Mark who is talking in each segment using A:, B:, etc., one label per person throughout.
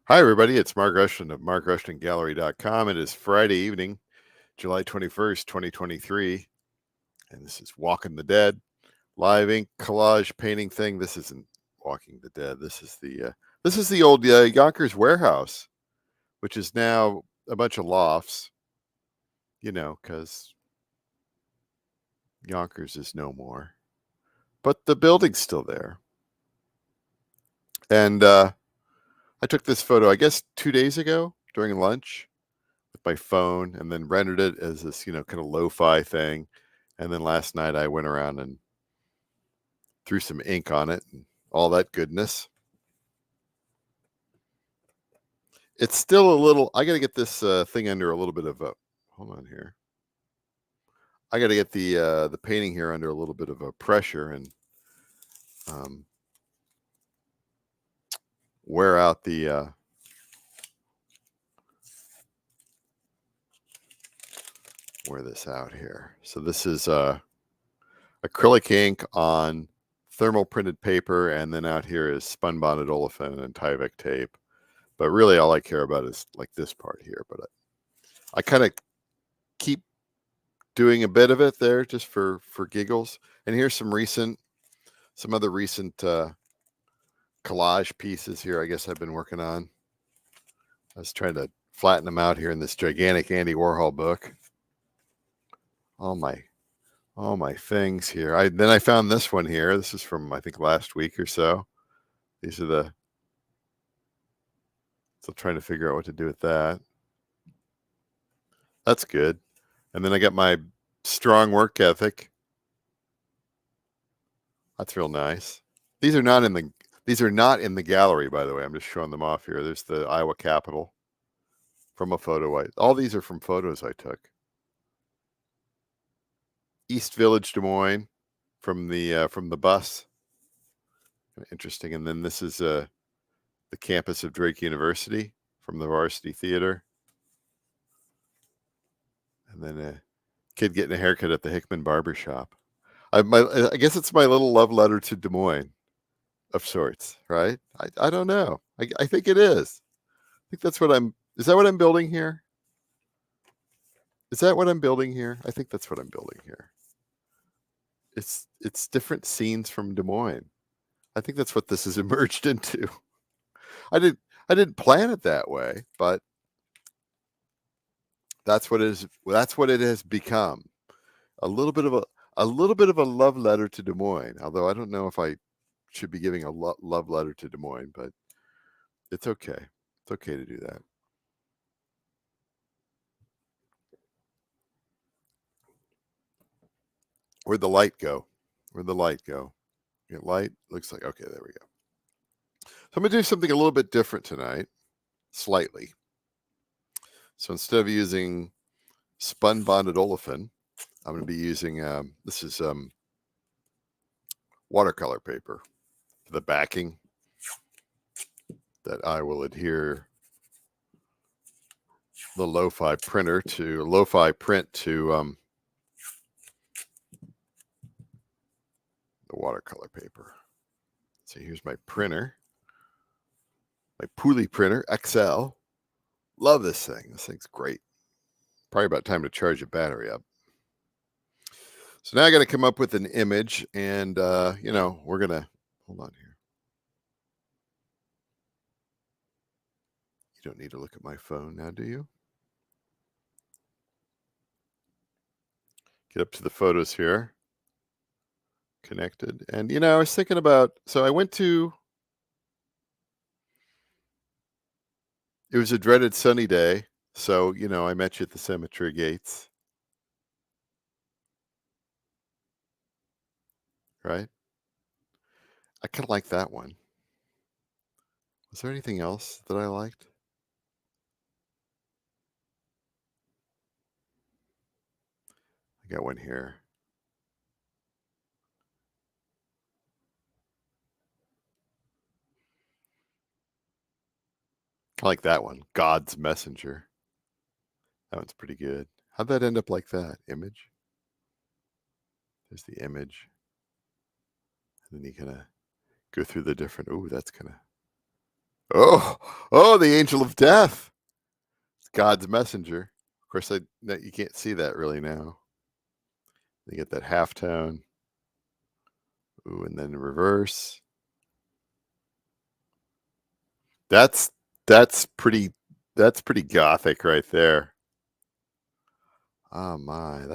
A: Hi, everybody. It's Mark Rushton of markrushtongallery.com. It is Friday evening, July 21st, 2023. And this is Walking the Dead, live ink collage painting thing. This isn't Walking the Dead. This is the old Yonkers warehouse, which is now a bunch of lofts, because Yonkers is no more. But the building's still there. And I took this photo, I guess, 2 days ago during lunch with my phone, and then rendered it as this, kind of lo-fi thing. And then last night I went around and threw some ink on it and all that goodness. It's still a little, I got to get this thing under a little bit of a, hold on here. I got to get the painting here under a little bit of a pressure and wear out the, wear this out here. So this is acrylic ink on thermal printed paper, and then out here is spun bonded olefin and Tyvek tape. But really all I care about is like this part here. But I kind of keep doing a bit of it there just for giggles. And here's some other recent collage pieces here I guess I've been working on. I was trying to flatten them out here in this gigantic Andy Warhol book. All my things here. Then I found this one here. This is from, I think, last week or so. These are still trying to figure out what to do with that. That's good. And then I got my strong work ethic. That's real nice. These are not in the gallery, by the way. I'm just showing them off here. There's the Iowa Capitol from a photo. All these are from photos I took. East Village, Des Moines, from the bus. Interesting. And then this is the campus of Drake University from the Varsity Theater. And then a kid getting a haircut at the Hickman Barber Shop. I guess it's my little love letter to Des Moines of sorts, right? I don't know. I think it is. I think that's is that what I'm building here? Is that what I'm building here? I think that's what I'm building here. It's different scenes from Des Moines. I think that's what this has emerged into. I didn't plan it that way, but that's what it has become. A little bit of a love letter to Des Moines. Although I don't know if I should be giving a love letter to Des Moines, but it's okay. It's okay to do that. Where'd the light go? Where'd the light go? Get light? Looks like, okay, there we go. So I'm going to do something a little bit different tonight, slightly. So instead of using spun bonded olefin, I'm going to be using, this is watercolor paper for the backing that I will adhere the lo-fi print to the watercolor paper. So here's my printer, my Pooley printer XL. Love this thing. This thing's great. Probably about time to charge the battery up. So now I got to come up with an image, and we're gonna hold on here. You don't need to look at my phone now, do you? Get up to the photos here. Connected. And I was thinking about, so I went to, it was a dreaded sunny day. So, I met you at the cemetery gates. Right? I kind of like that one. Was there anything else that I liked? I got one here. I like that one. God's Messenger. That one's pretty good. How'd that end up like that? Image? There's the image. And then you kind of go through the different, ooh, that's kind of Oh, oh, the angel of death. It's God's messenger. Of course, you can't see that really now. You get that half tone. Ooh, and then reverse. That's that's pretty that's pretty gothic right there. Oh my,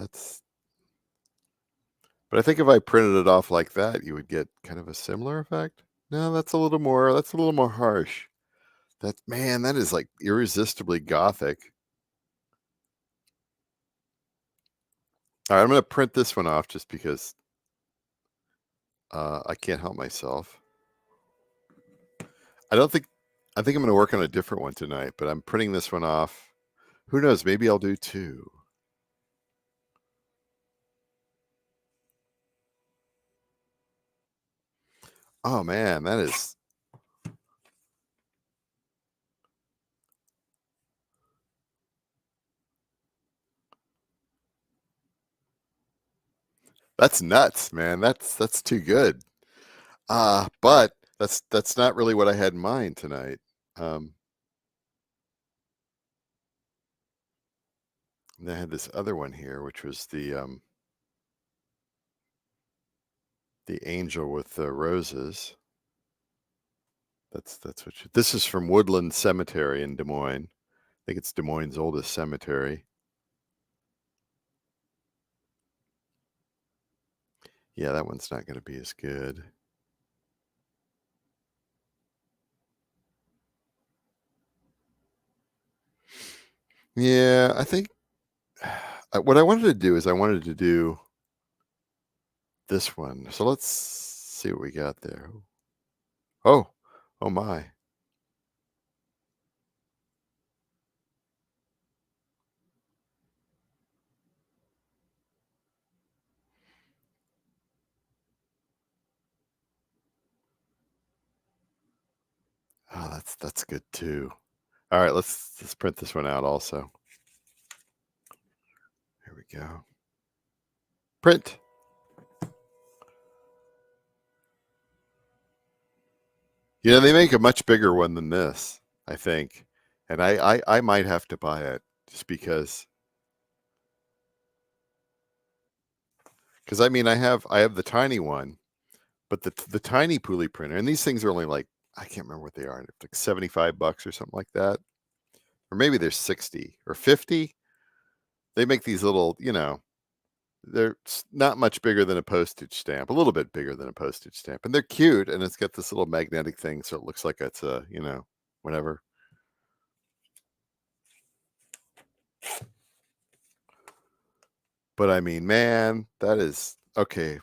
A: but I think if I printed it off like that, you would get kind of a similar effect. No, that's a little more harsh. That is like irresistibly gothic. All right, I'm gonna print this one off just because I can't help myself. I don't think I think I'm gonna work on a different one tonight, but I'm printing this one off. Who knows? Maybe I'll do two. Oh man, that's nuts, man. That's too good. But that's not really what I had in mind tonight. Um, and I had this other one here, which was the angel with the roses. That's what this is from Woodland Cemetery in Des Moines. I think it's Des Moines' oldest cemetery. Yeah, that one's not going to be as good. Yeah, I think what I wanted to do is I wanted to do this one. So let's see what we got there. Oh, oh my. Oh, that's good too. All right, let's print this one out also. Here we go. Print. You know, they make a much bigger one than this, I think. And I might have to buy it just because I mean I have the tiny one, but the tiny pulley printer, and these things are only like I can't remember what they are. It's like $75 or something like that. Or maybe they're 60 or 50. They make these little, they're not much bigger than a postage stamp, a little bit bigger than a postage stamp. And they're cute, and it's got this little magnetic thing, so it looks like it's whatever. But I mean, man, that is okay.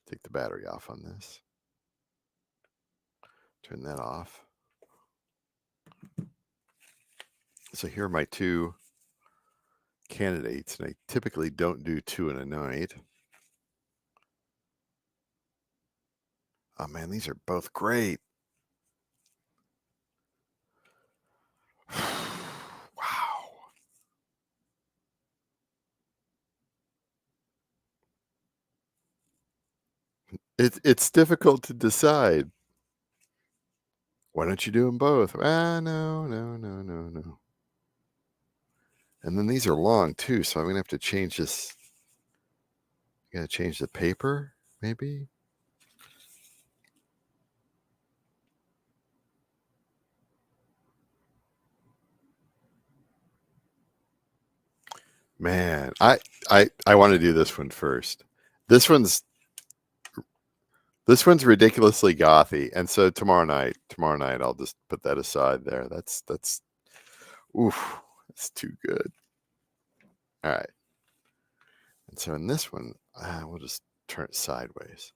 A: Take the battery off on this. Turn that off. So here are my two candidates, and I typically don't do two in a night. Oh man, these are both great. Wow. It's difficult to decide. Why don't you do them both? Ah, no, no, no, no, no. And then these are long too, so I'm gonna have to change this. Gotta change the paper, maybe. Man, I want to do this one first. This one's this one's ridiculously gothy, and so tomorrow night, I'll just put that aside there. That's oof, it's too good. All right, and so in this one, we'll just turn it sideways.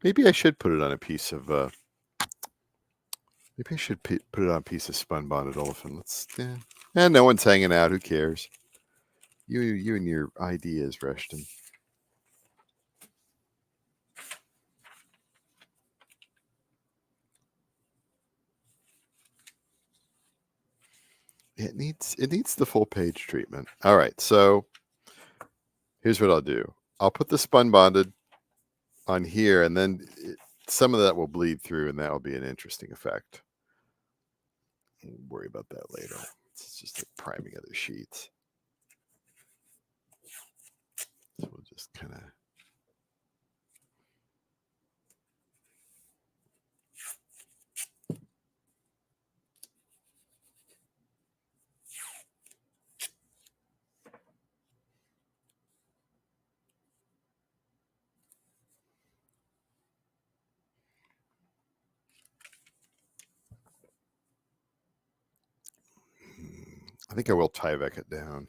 A: Maybe I should put it on a piece of. Maybe I should put it on a piece of spun bonded olefin. And no one's hanging out. Who cares? You and your ideas, Rushton. It needs the full page treatment. All right, so here's what I'll do. I'll put the spun bonded on here, and then some of that will bleed through, and that will be an interesting effect. We'll worry about that later. It's just like priming other sheets. So we'll just kind of. I think I will Tyvek it down.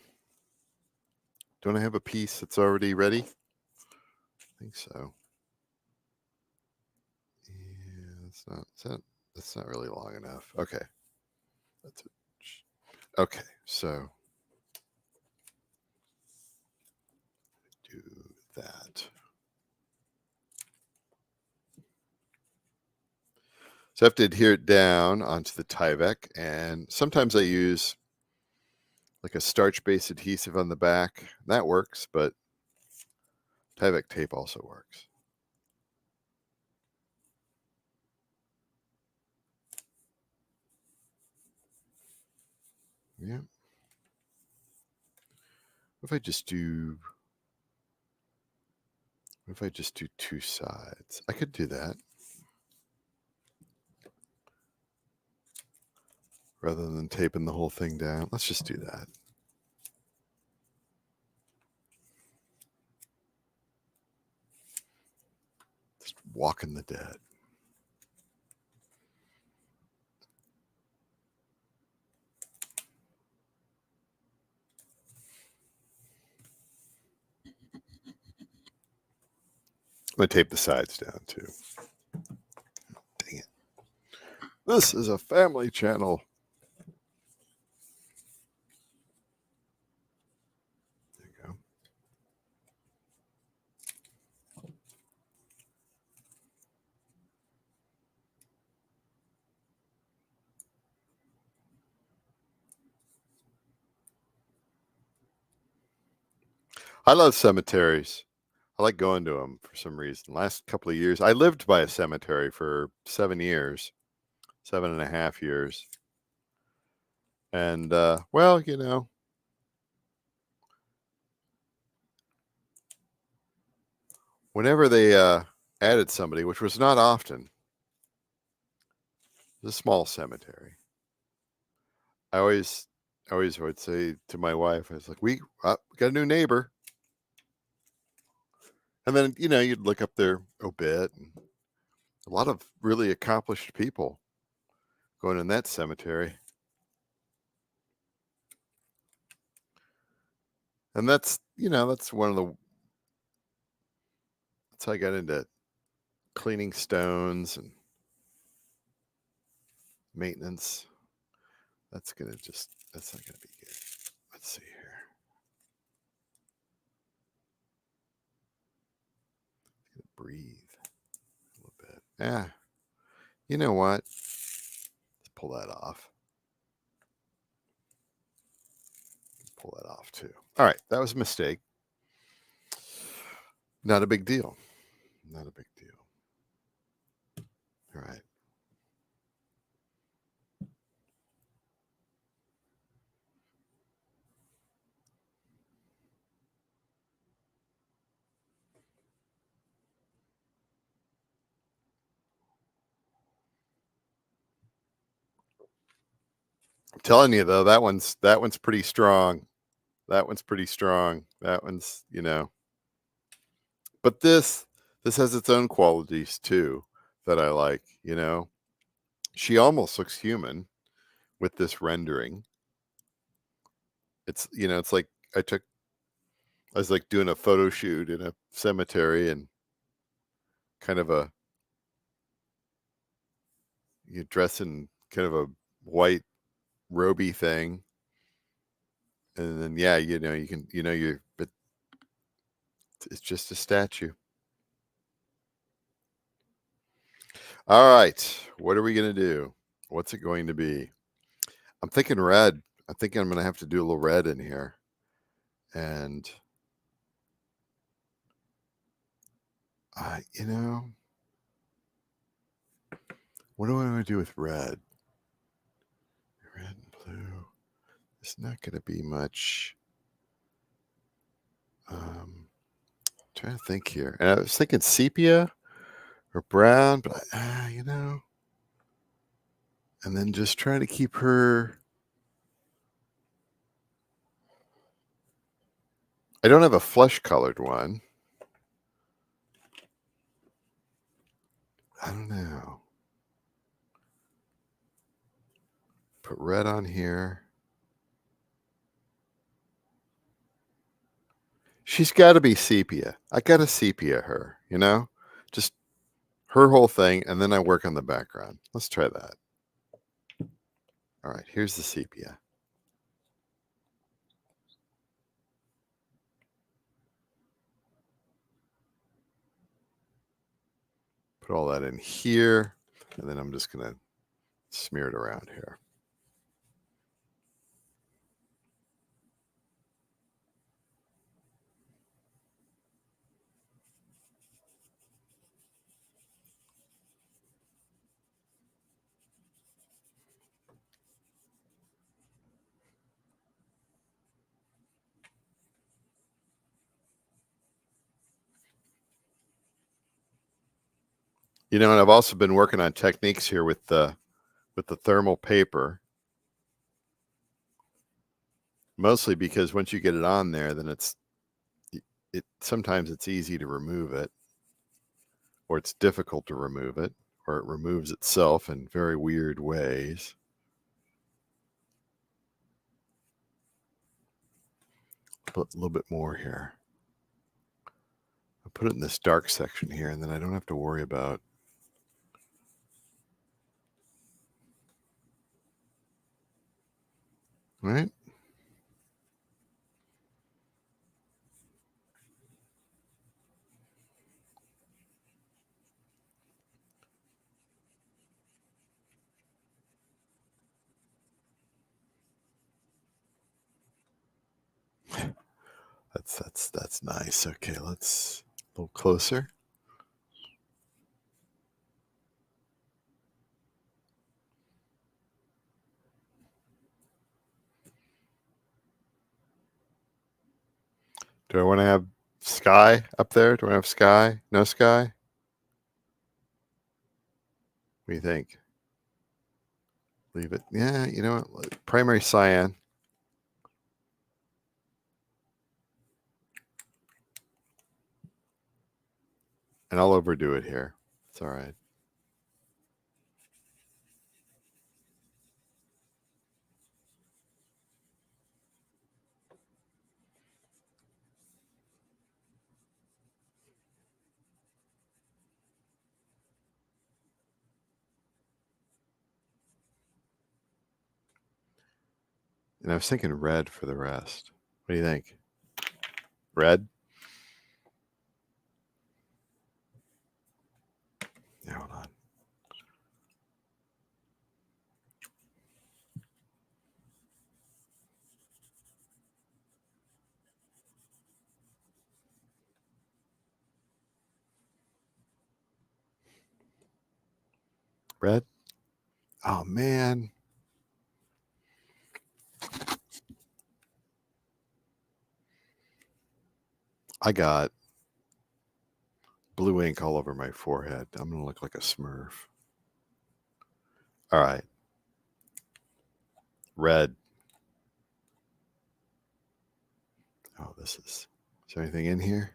A: Don't I have a piece that's already ready? I think so. Yeah, that's not really long enough. Okay. That's it. Okay, so do that. So I have to adhere it down onto the Tyvek, and sometimes I use like a starch-based adhesive on the back. That works, but Tyvek tape also works. Yeah. What if I just do two sides? I could do that rather than taping the whole thing down. Let's just do that. Just walking the dead. I'm going to tape the sides down too. Dang it. This is a family channel. There you go. I love cemeteries. I like going to them for some reason. Last couple of years, I lived by a cemetery for 7 years, 7.5 years. And, well, whenever they added somebody, which was not often, it was a small cemetery. I always would say to my wife, I was like, we got a new neighbor. And then, you'd look up their obit, and a lot of really accomplished people going in that cemetery. And that's one of the, that's how I got into cleaning stones and maintenance. That's not gonna be good. Let's see here. Breathe a little bit. Yeah. You know what? Let's pull that off. Pull that off too. All right, that was a mistake. Not a big deal. Not a big deal. All right. I'm telling you though, that one's pretty strong. That one's pretty strong. That one's, but this has its own qualities too that I like, She almost looks human with this rendering. It's, it's like I was like doing a photo shoot in a cemetery, and kind of you dress in kind of a white roby thing. And then, yeah, you can, but it's just a statue. All right. What are we going to do? What's it going to be? I'm thinking red. I think I'm going to have to do a little red in here. And, you know, what do I want to do with red? Red and blue. It's not going to be much. Trying to think here. And I was thinking sepia or brown, but you know, and then just trying to keep her. I don't have a flesh colored one. I don't know. Put red on here. She's got to be sepia. I got to sepia her, you know, just her whole thing. And then I work on the background. Let's try that. All right, here's the sepia. Put all that in here. And then I'm just going to smear it around here. You know, and I've also been working on techniques here with the thermal paper. Mostly because once you get it on there, then it sometimes it's easy to remove it, or it's difficult to remove it, or it removes itself in very weird ways. Put a little bit more here. I'll put it in this dark section here, and then I don't have to worry about. Right? That's nice. Okay, let's a little closer. Do I want to have sky up there? Do I have sky? No sky? What do you think? Leave it. Yeah, you know what? Primary cyan. And I'll overdo it here. It's all right. And I was thinking red for the rest. What do you think? Red? Yeah, hold on. Red? Oh, man. I got blue ink all over my forehead. I'm going to look like a smurf. All right. Red. Oh, is there anything in here?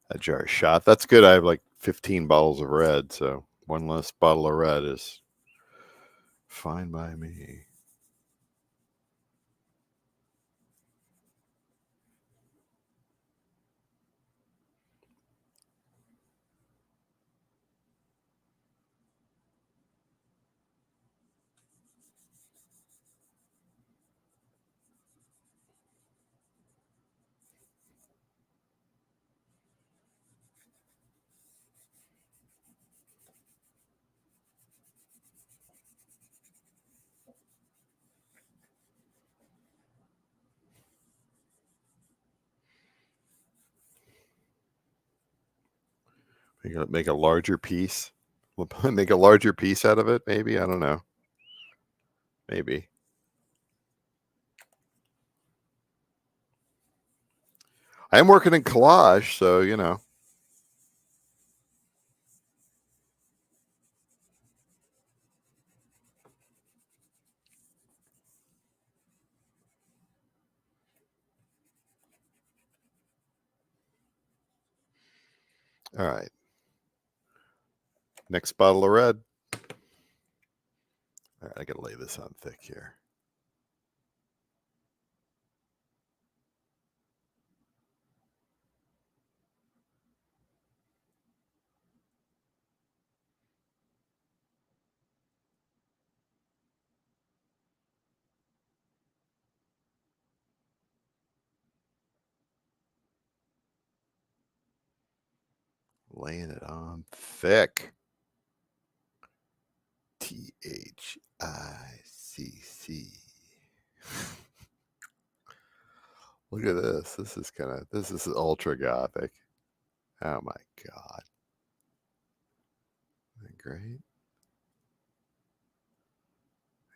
A: A jar shot. That's good. I have like 15 bottles of red, so one less bottle of red is fine by me. Make a larger piece. We'll make a larger piece out of it, maybe. I don't know. Maybe. I am working in collage, so you know. All right. Next bottle of red. All right, I gotta lay this on thick here. Laying it on thick. THICC. Look at this. This is ultra gothic. Oh my God. Isn't that great?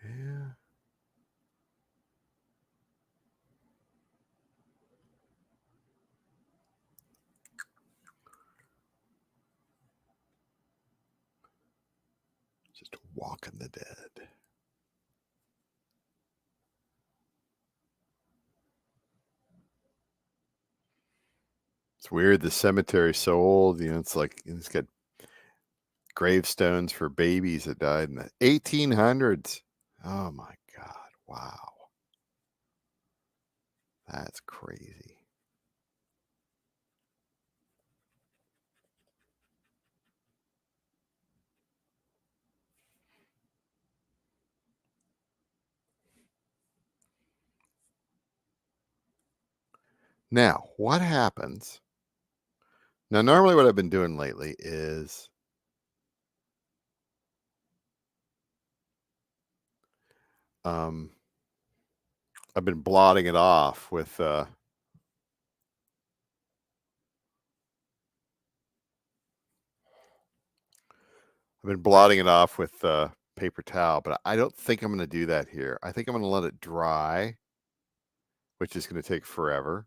A: Yeah. Just walking the dead. It's weird. The cemetery's so old. You know, it's like it's got gravestones for babies that died in the 1800s. Oh my God. Wow. That's crazy. Now, what happens? Now, normally what I've been doing lately is um, I've been blotting it off with paper towel, but I don't think I'm going to do that here. I think I'm going to let it dry, which is going to take forever.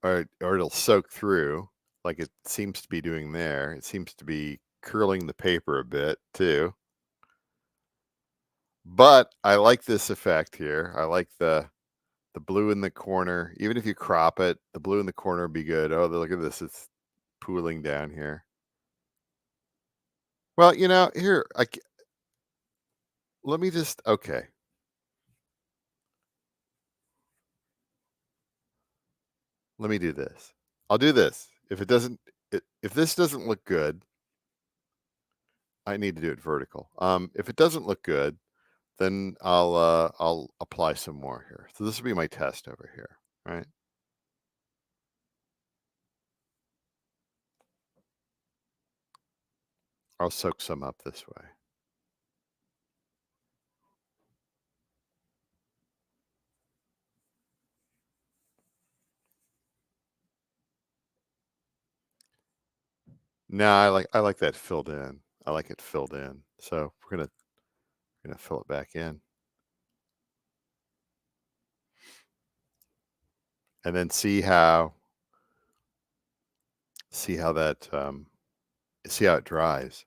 A: Or it'll soak through like it seems to be doing there. It seems to be curling the paper a bit too. But I like this effect here. I like the blue in the corner. Even if you crop it, the blue in the corner would be good. Oh, look at this. It's pooling down here. Well, you know, here, let me just, okay. Let me do this. I'll do this. If this doesn't look good, I need to do it vertical. If it doesn't look good, then I'll apply some more here. So this will be my test over here, right? I'll soak some up this way. No, I like that filled in. I like it filled in. So we're gonna fill it back in. And then see how that see how it dries,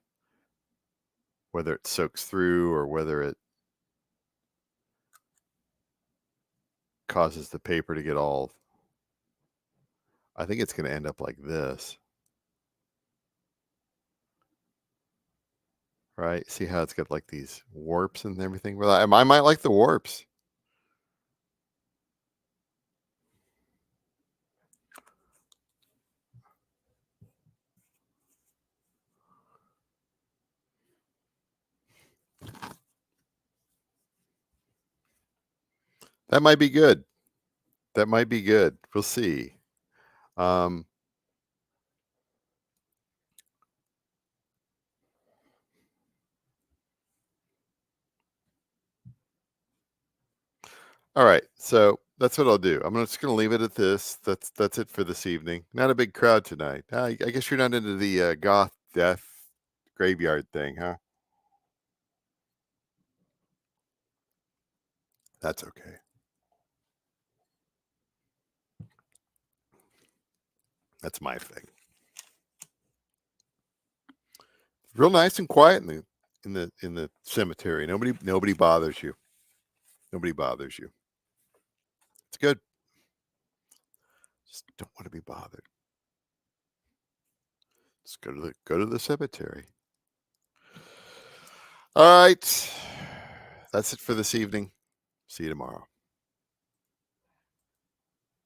A: whether it soaks through or whether it causes the paper to get all. I think it's going to end up like this, right? See how it's got like these warps and everything. Well, I might like the warps. That might be good. That might be good. We'll see. Um, all right. So That's what I'll do. I'm just gonna leave it at this. That's it for this evening. Not a big crowd tonight. I guess you're not into the goth death graveyard thing, huh? That's okay. That's my thing. Real nice and quiet in the cemetery. Nobody bothers you. Nobody bothers you. It's good. Just don't want to be bothered. Just go to the cemetery. All right. That's it for this evening. See you tomorrow.